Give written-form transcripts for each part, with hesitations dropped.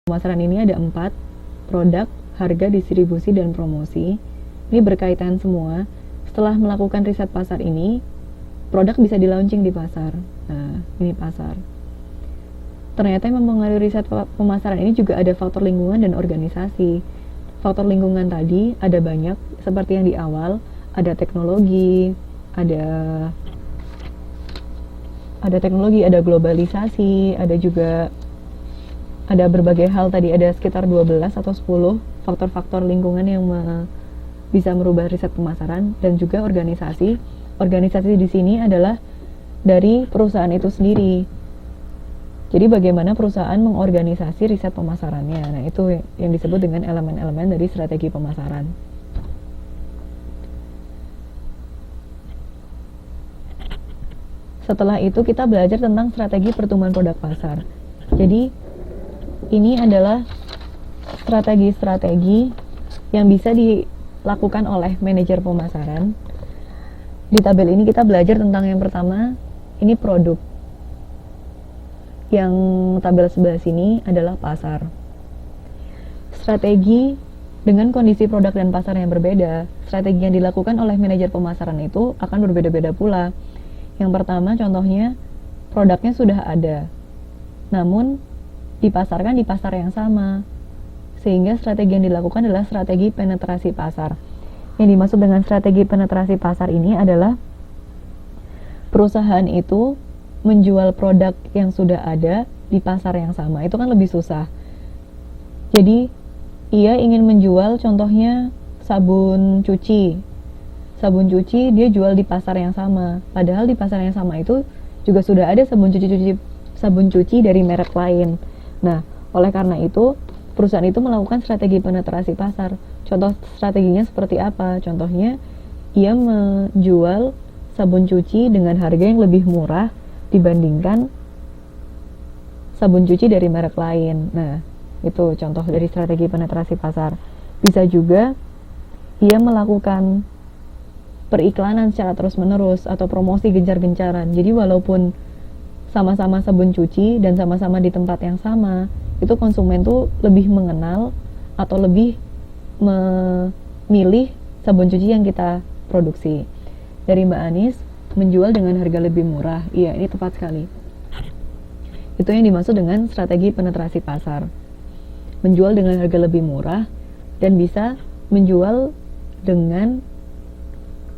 pemasaran ini ada 4: produk, harga, distribusi, dan promosi. Ini berkaitan semua. Setelah melakukan riset pasar ini, produk bisa di launching di pasar. Nah, ini pasar. Ternyata yang mempengaruhi riset pemasaran ini juga ada faktor lingkungan dan organisasi. Faktor lingkungan tadi ada banyak, seperti yang di awal, ada teknologi, ada globalisasi, ada berbagai hal tadi, ada sekitar 12 atau 10 faktor-faktor lingkungan yang bisa merubah riset pemasaran, dan juga organisasi. Organisasi di sini adalah dari perusahaan itu sendiri. Jadi bagaimana perusahaan mengorganisasi riset pemasarannya. Nah, itu yang disebut dengan elemen-elemen dari strategi pemasaran. Setelah itu kita belajar tentang strategi pertumbuhan produk pasar. Jadi ini adalah strategi-strategi yang bisa dilakukan oleh manajer pemasaran. Di tabel ini kita belajar tentang yang pertama, ini produk. Yang tabel sebelah sini adalah pasar. Strategi dengan kondisi produk dan pasar yang berbeda, strategi yang dilakukan oleh manajer pemasaran itu akan berbeda-beda pula. Yang pertama, contohnya produknya sudah ada, namun dipasarkan di pasar yang sama, sehingga strategi yang dilakukan adalah strategi penetrasi pasar. Yang dimaksud dengan strategi penetrasi pasar ini adalah perusahaan itu menjual produk yang sudah ada di pasar yang sama. Itu kan lebih susah. Jadi ia ingin menjual contohnya sabun cuci dia jual di pasar yang sama, padahal di pasar yang sama itu juga sudah ada sabun cuci dari merek lain. Nah, oleh karena itu perusahaan itu melakukan strategi penetrasi pasar. Contoh strateginya seperti apa? Contohnya, ia menjual sabun cuci dengan harga yang lebih murah dibandingkan sabun cuci dari merek lain. Nah, itu contoh dari strategi penetrasi pasar. Bisa juga ia melakukan periklanan secara terus-menerus atau promosi gencar-gencaran. Jadi walaupun sama-sama sabun cuci dan sama-sama di tempat yang sama, itu konsumen tuh lebih mengenal atau lebih memilih sabun cuci yang kita produksi. Dari Mbak Anis, menjual dengan harga lebih murah. Iya, ini tepat sekali. Itu yang dimaksud dengan strategi penetrasi pasar. Menjual dengan harga lebih murah dan bisa menjual dengan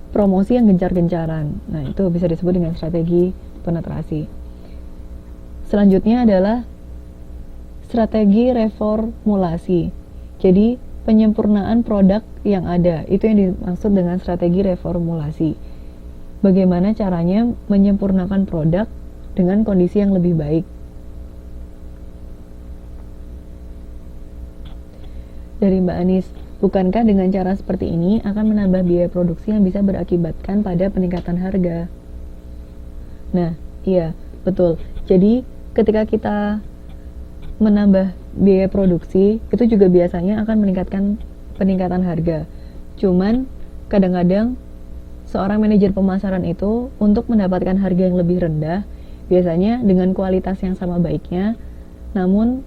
promosi yang gencar-gencaran. Nah, itu bisa disebut dengan strategi penetrasi. Selanjutnya adalah strategi reformulasi. Jadi, penyempurnaan produk yang ada. Itu yang dimaksud dengan strategi reformulasi. Bagaimana caranya menyempurnakan produk dengan kondisi yang lebih baik. Dari Mbak Anis, bukankah dengan cara seperti ini akan menambah biaya produksi yang bisa berakibatkan pada peningkatan harga? Nah, iya, betul. Jadi, ketika kita menambah biaya produksi, itu juga biasanya akan meningkatkan peningkatan harga. Cuman, kadang-kadang seorang manajer pemasaran itu untuk mendapatkan harga yang lebih rendah, biasanya dengan kualitas yang sama baiknya, namun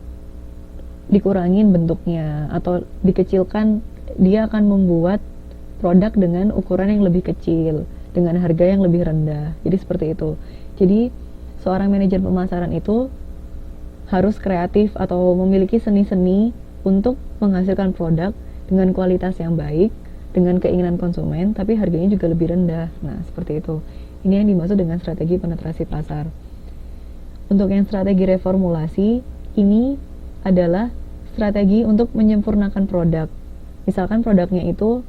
dikurangin bentuknya atau dikecilkan, dia akan membuat produk dengan ukuran yang lebih kecil, dengan harga yang lebih rendah. Jadi seperti itu. Jadi seorang manajer pemasaran itu harus kreatif atau memiliki seni-seni untuk menghasilkan produk dengan kualitas yang baik, dengan keinginan konsumen, tapi harganya juga lebih rendah. Nah, seperti itu. Ini yang dimaksud dengan strategi penetrasi pasar. Untuk yang strategi reformulasi, ini adalah strategi untuk menyempurnakan produk. Misalkan produknya itu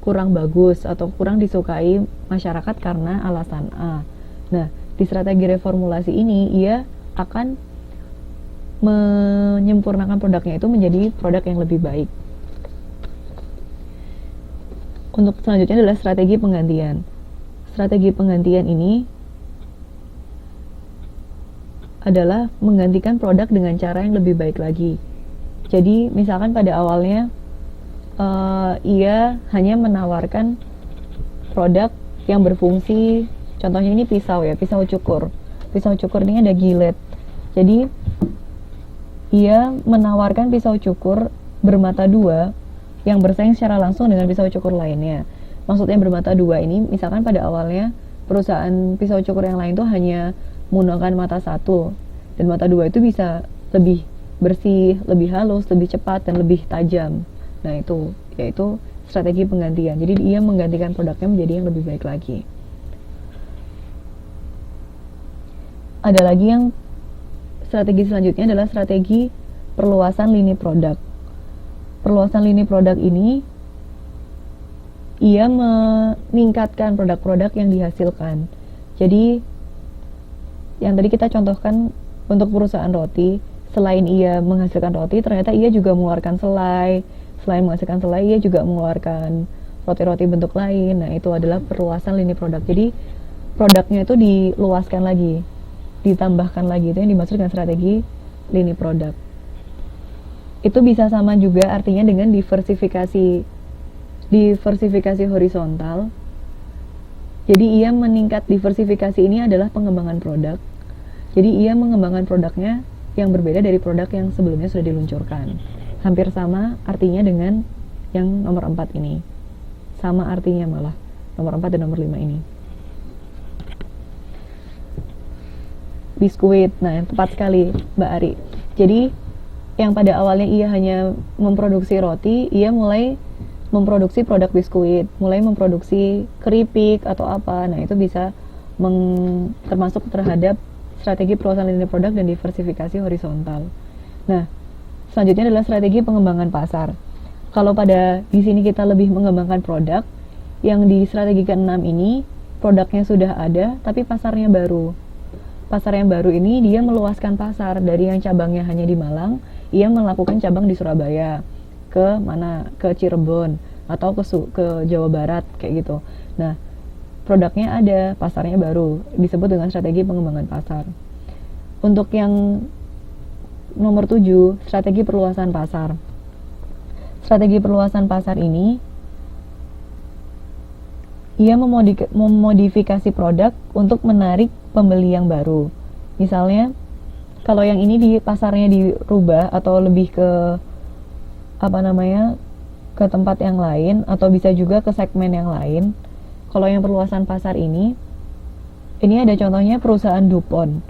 kurang bagus atau kurang disukai masyarakat karena alasan A. Nah, di strategi reformulasi ini, ia akan menyempurnakan produknya itu menjadi produk yang lebih baik. Untuk selanjutnya adalah strategi penggantian. Strategi penggantian ini adalah menggantikan produk dengan cara yang lebih baik lagi. Jadi misalkan pada awalnya ia hanya menawarkan produk yang berfungsi, contohnya ini pisau ya, pisau cukur. Pisau cukur ini ada gilet. Jadi ia menawarkan pisau cukur bermata dua yang bersaing secara langsung dengan pisau cukur lainnya. Maksudnya bermata dua ini, misalkan pada awalnya perusahaan pisau cukur yang lain tuh hanya menggunakan mata satu, dan mata dua itu bisa lebih bersih, lebih halus, lebih cepat, dan lebih tajam. Nah itu, yaitu strategi penggantian. Jadi ia menggantikan produknya menjadi yang lebih baik lagi. Ada lagi yang strategi selanjutnya adalah strategi perluasan lini produk. Perluasan lini produk ini, ia meningkatkan produk-produk yang dihasilkan. Jadi, yang tadi kita contohkan untuk perusahaan roti, selain ia menghasilkan roti, ternyata ia juga mengeluarkan selai. Selain menghasilkan selai, ia juga mengeluarkan roti-roti bentuk lain. Nah, itu adalah perluasan lini produk. Jadi, produknya itu diluaskan lagi, ditambahkan lagi. Itu yang dimaksud dengan strategi lini produk. Itu bisa sama juga artinya dengan diversifikasi horizontal. Jadi ia meningkat, diversifikasi ini adalah pengembangan produk. Jadi ia mengembangkan produknya yang berbeda dari produk yang sebelumnya sudah diluncurkan. Hampir sama artinya dengan yang nomor 4 ini. Sama artinya malah nomor 4 dan nomor 5 ini. Biskuit, nah tepat sekali Mbak Ari. Jadi yang pada awalnya ia hanya memproduksi roti, ia mulai memproduksi produk biskuit, mulai memproduksi keripik atau apa. Nah itu bisa termasuk terhadap strategi perluasan lini produk dan diversifikasi horizontal. Nah selanjutnya adalah strategi pengembangan pasar. Kalau pada di sini kita lebih mengembangkan produk, yang di strategi ke-6 ini produknya sudah ada tapi pasarnya baru. Pasar yang baru ini dia meluaskan pasar dari yang cabangnya hanya di Malang, ia melakukan cabang di Surabaya, ke mana, ke Cirebon atau ke Jawa Barat kayak gitu. Nah, produknya ada, pasarnya baru, disebut dengan strategi pengembangan pasar. Untuk yang nomor 7, strategi perluasan pasar. Strategi perluasan pasar ini ia memodifikasi produk untuk menarik pembeli yang baru. Misalnya, kalau yang ini di pasarnya dirubah atau lebih ke ke tempat yang lain atau bisa juga ke segmen yang lain. Kalau yang perluasan pasar ini ada contohnya perusahaan DuPont.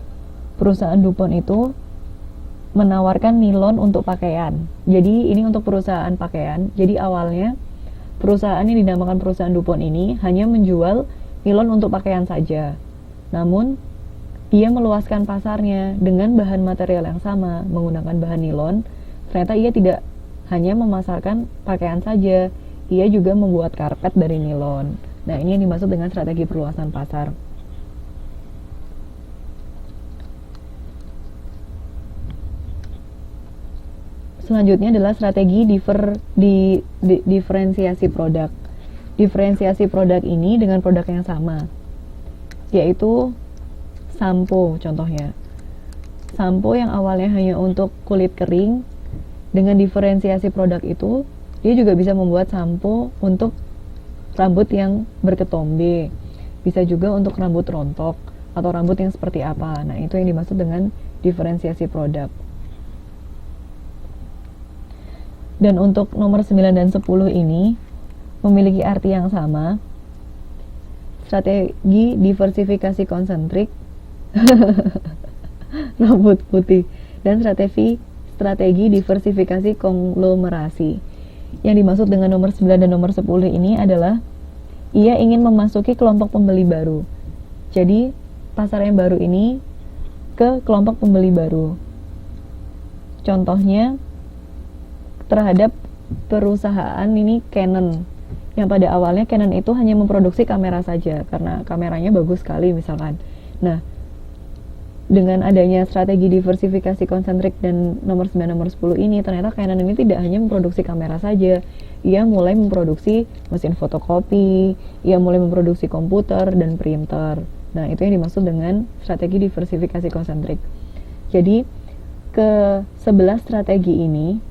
Perusahaan DuPont itu menawarkan nilon untuk pakaian. Jadi ini untuk perusahaan pakaian. Jadi awalnya perusahaan yang dinamakan perusahaan DuPont ini hanya menjual nilon untuk pakaian saja. Namun ia meluaskan pasarnya dengan bahan material yang sama, menggunakan bahan nilon. Ternyata ia tidak hanya memasarkan pakaian saja, ia juga membuat karpet dari nilon. Nah, ini yang dimaksud dengan strategi perluasan pasar. Selanjutnya adalah strategi diferensiasi produk. Diferensiasi produk ini dengan produk yang sama, yaitu sampo contohnya. Sampo yang awalnya hanya untuk kulit kering, dengan diferensiasi produk itu, dia juga bisa membuat sampo untuk rambut yang berketombe. Bisa juga untuk rambut rontok atau rambut yang seperti apa. Nah, itu yang dimaksud dengan diferensiasi produk. Dan untuk nomor 9 dan 10 ini memiliki arti yang sama. Strategi diversifikasi konsentrik rambut putih dan strategi diversifikasi konglomerasi. Yang dimaksud dengan nomor 9 dan nomor 10 ini adalah ia ingin memasuki kelompok pembeli baru. Jadi pasar yang baru ini ke kelompok pembeli baru. Contohnya terhadap perusahaan ini Canon, yang pada awalnya Canon itu hanya memproduksi kamera saja karena kameranya bagus sekali misalkan. Nah, dengan adanya strategi diversifikasi konsentrik dan nomor 9 nomor 10 ini, ternyata Canon ini tidak hanya memproduksi kamera saja, ia mulai memproduksi mesin fotokopi, ia mulai memproduksi komputer dan printer. Nah, itu yang dimaksud dengan strategi diversifikasi konsentrik. Jadi ke 11 strategi ini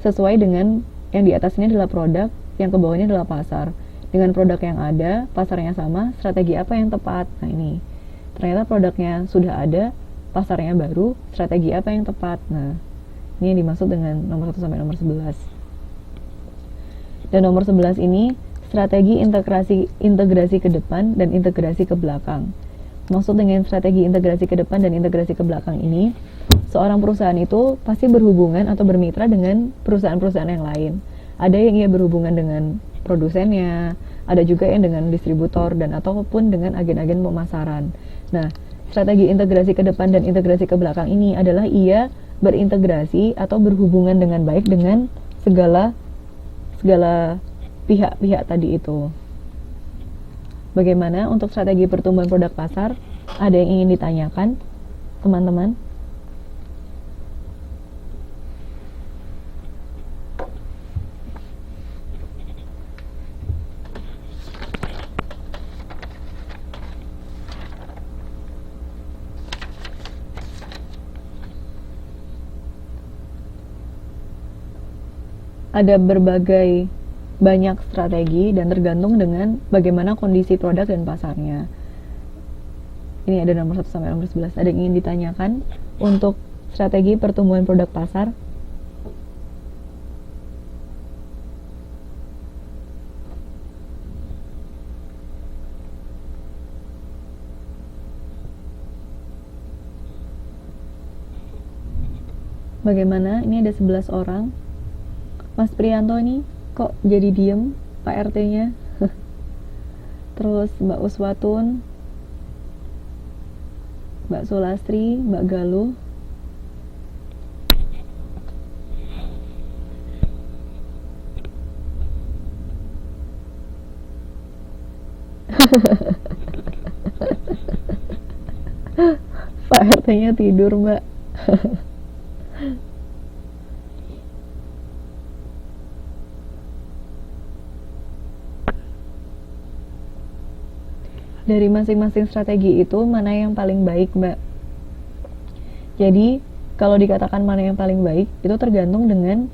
sesuai dengan yang di atas ini adalah produk, yang ke bawahnya adalah pasar. Dengan produk yang ada, pasarnya sama, strategi apa yang tepat? Nah ini, ternyata produknya sudah ada, pasarnya baru, strategi apa yang tepat. Nah, ini yang dimaksud dengan nomor 1 sampai nomor 11. Dan nomor 11 ini strategi integrasi ke depan dan integrasi ke belakang. Maksud dengan strategi integrasi ke depan dan integrasi ke belakang ini, seorang perusahaan itu pasti berhubungan atau bermitra dengan perusahaan-perusahaan yang lain. Ada yang ia berhubungan dengan produsennya, ada juga yang dengan distributor dan ataupun dengan agen-agen pemasaran. Nah, strategi integrasi ke depan dan integrasi ke belakang ini adalah ia berintegrasi atau berhubungan dengan baik dengan segala pihak-pihak tadi itu. Bagaimana untuk strategi pertumbuhan produk pasar? Ada yang ingin ditanyakan, teman-teman? Ada berbagai banyak strategi dan tergantung dengan bagaimana kondisi produk dan pasarnya. Ini ada nomor 1 sampai nomor 11. Ada yang ingin ditanyakan untuk strategi pertumbuhan produk pasar? Bagaimana? Ini ada 11 orang. Mas Prianto nih kok jadi diem, Pak RT-nya. Terus Mbak Uswatun, Mbak Sulastri, Mbak Galuh. Pak RT-nya tidur, Mbak. Dari masing-masing strategi itu mana yang paling baik, Mbak? Jadi kalau dikatakan mana yang paling baik itu tergantung dengan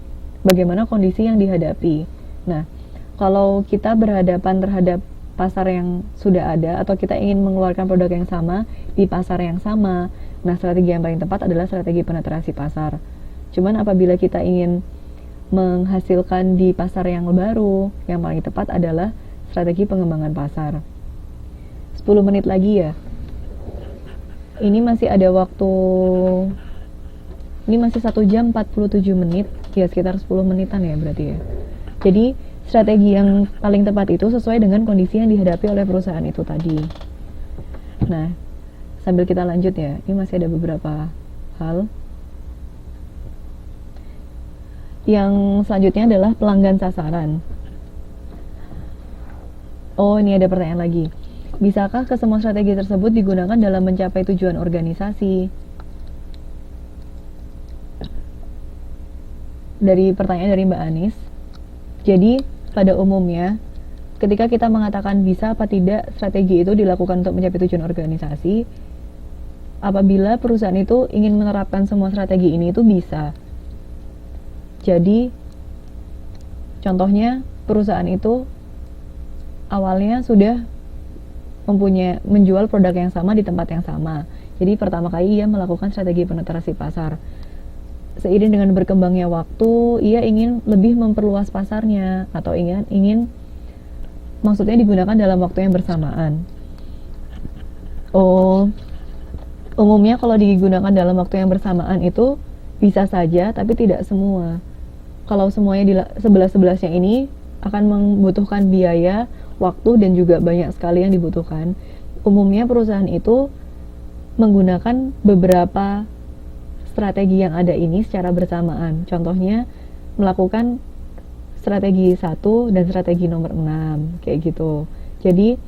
bagaimana kondisi yang dihadapi. Nah, kalau kita berhadapan terhadap pasar yang sudah ada atau kita ingin mengeluarkan produk yang sama di pasar yang sama, nah strategi yang paling tepat adalah strategi penetrasi pasar. Cuman apabila kita ingin menghasilkan di pasar yang baru, yang paling tepat adalah strategi pengembangan pasar. 10 menit lagi ya. Ini masih ada waktu. Ini masih 1 jam 47 menit. Ya sekitar 10 menitan ya berarti ya. Jadi strategi yang paling tepat itu sesuai dengan kondisi yang dihadapi oleh perusahaan itu tadi. Nah, sambil kita lanjut ya. Ini masih ada beberapa hal. Yang selanjutnya adalah pelanggan sasaran. Oh, ini ada pertanyaan lagi. Bisakah kesemua strategi tersebut digunakan dalam mencapai tujuan organisasi? Dari pertanyaan dari Mbak Anis. Jadi, pada umumnya, ketika kita mengatakan bisa apa tidak strategi itu dilakukan untuk mencapai tujuan organisasi, apabila perusahaan itu ingin menerapkan semua strategi ini itu bisa. Jadi, contohnya perusahaan itu awalnya sudah menjual produk yang sama di tempat yang sama. Jadi pertama kali ia melakukan strategi penetrasi pasar. Seiring dengan berkembangnya waktu, ia ingin lebih memperluas pasarnya atau ingin maksudnya digunakan dalam waktu yang bersamaan. Oh, umumnya kalau digunakan dalam waktu yang bersamaan itu bisa saja, tapi tidak semua. Kalau semuanya di sebelah-sebelahnya ini akan membutuhkan biaya, waktu, dan juga banyak sekali yang dibutuhkan. Umumnya perusahaan itu menggunakan beberapa strategi yang ada ini secara bersamaan. Contohnya melakukan strategi 1 dan strategi nomor 6 kayak gitu. Jadi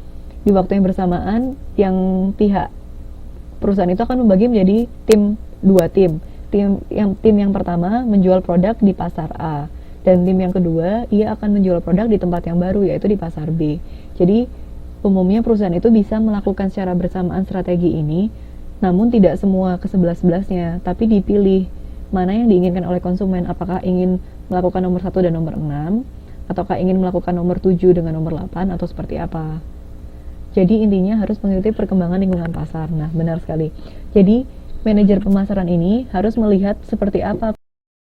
di waktu yang bersamaan yang pihak perusahaan itu akan membagi menjadi dua tim. Tim yang pertama menjual produk di pasar A. Dan tim yang kedua, ia akan menjual produk di tempat yang baru, yaitu di pasar B. Jadi, umumnya perusahaan itu bisa melakukan secara bersamaan strategi ini, namun tidak semua ke sebelah-sebelahnya, tapi dipilih mana yang diinginkan oleh konsumen. Apakah ingin melakukan nomor 1 dan nomor 6, ataukah ingin melakukan nomor 7 dengan nomor 8, atau seperti apa. Jadi, intinya harus mengikuti perkembangan lingkungan pasar. Nah, benar sekali. Jadi, manajer pemasaran ini harus melihat seperti apa